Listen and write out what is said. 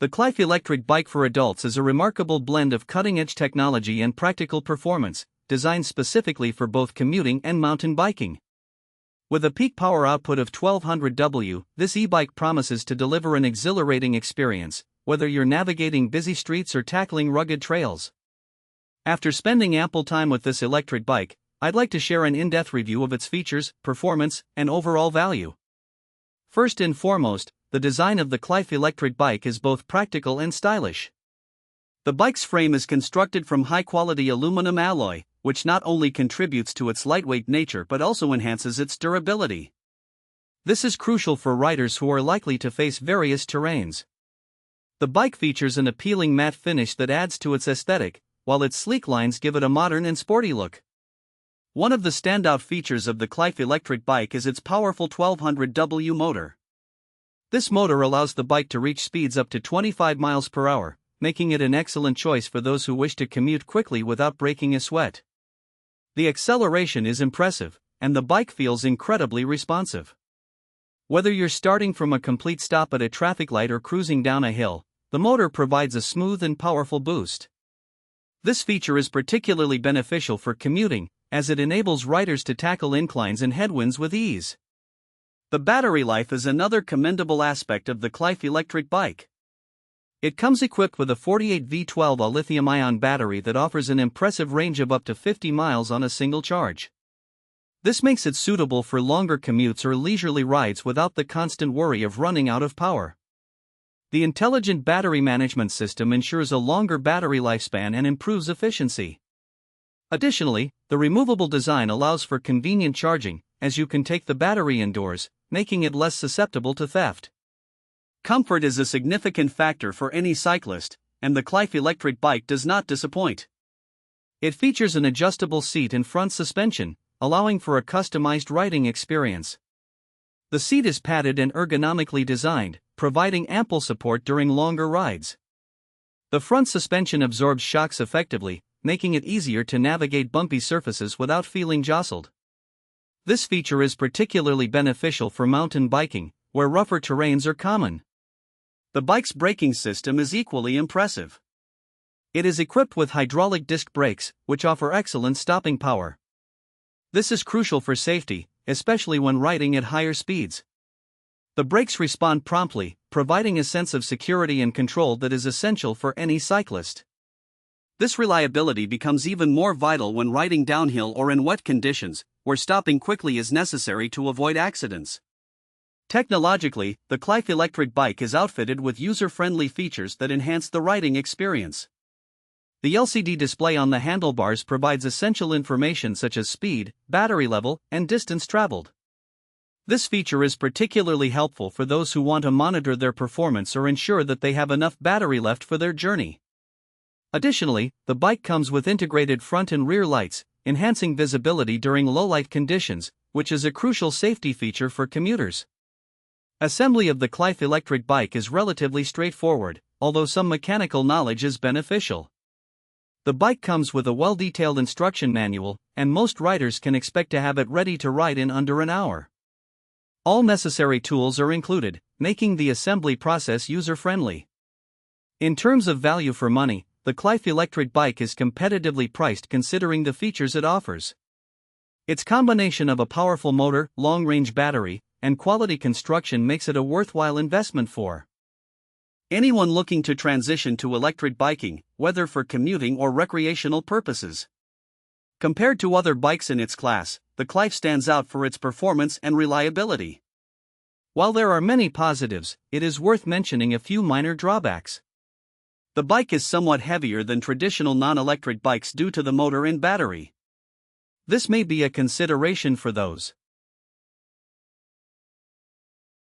The Qlife Electric Bike for adults is a remarkable blend of cutting-edge technology and practical performance, designed specifically for both commuting and mountain biking. With a peak power output of 1200 W, this e-bike promises to deliver an exhilarating experience, whether you're navigating busy streets or tackling rugged trails. After spending ample time with this electric bike, I'd like to share an in-depth review of its features, performance, and overall value. First and foremost, the design of the Qlife Electric Bike is both practical and stylish. The bike's frame is constructed from high-quality aluminum alloy, which not only contributes to its lightweight nature but also enhances its durability. This is crucial for riders who are likely to face various terrains. The bike features an appealing matte finish that adds to its aesthetic, while its sleek lines give it a modern and sporty look. One of the standout features of the Qlife Electric Bike is its powerful 1200 W motor. This motor allows the bike to reach speeds up to 25 miles per hour, making it an excellent choice for those who wish to commute quickly without breaking a sweat. The acceleration is impressive, and the bike feels incredibly responsive. Whether you're starting from a complete stop at a traffic light or cruising down a hill, the motor provides a smooth and powerful boost. This feature is particularly beneficial for commuting, as it enables riders to tackle inclines and headwinds with ease. The battery life is another commendable aspect of the Qlife Electric Bike. It comes equipped with a 48V12A lithium-ion battery that offers an impressive range of up to 50 miles on a single charge. This makes it suitable for longer commutes or leisurely rides without the constant worry of running out of power. The intelligent battery management system ensures a longer battery lifespan and improves efficiency. Additionally, the removable design allows for convenient charging, as you can take the battery indoors, making it less susceptible to theft. Comfort is a significant factor for any cyclist, and the Qlife Electric Bike does not disappoint. It features an adjustable seat and front suspension, allowing for a customized riding experience. The seat is padded and ergonomically designed, providing ample support during longer rides. The front suspension absorbs shocks effectively, making it easier to navigate bumpy surfaces without feeling jostled. This feature is particularly beneficial for mountain biking, where rougher terrains are common. The bike's braking system is equally impressive. It is equipped with hydraulic disc brakes, which offer excellent stopping power. This is crucial for safety, especially when riding at higher speeds. The brakes respond promptly, providing a sense of security and control that is essential for any cyclist. This reliability becomes even more vital when riding downhill or in wet conditions, where stopping quickly is necessary to avoid accidents. Technologically, the Qlife Electric Bike is outfitted with user-friendly features that enhance the riding experience. The LCD display on the handlebars provides essential information such as speed, battery level, and distance traveled. This feature is particularly helpful for those who want to monitor their performance or ensure that they have enough battery left for their journey. Additionally, the bike comes with integrated front and rear lights, enhancing visibility during low-light conditions, which is a crucial safety feature for commuters. Assembly of the Qlife Electric Bike is relatively straightforward, although some mechanical knowledge is beneficial. The bike comes with a well-detailed instruction manual, and most riders can expect to have it ready to ride in under an hour. All necessary tools are included, making the assembly process user-friendly. In terms of value for money, the Qlife Electric Bike is competitively priced considering the features it offers. Its combination of a powerful motor, long-range battery, and quality construction makes it a worthwhile investment for anyone looking to transition to electric biking, whether for commuting or recreational purposes. Compared to other bikes in its class, the Qlife stands out for its performance and reliability. While there are many positives, it is worth mentioning a few minor drawbacks. The bike is somewhat heavier than traditional non-electric bikes due to the motor and battery. This may be a consideration for those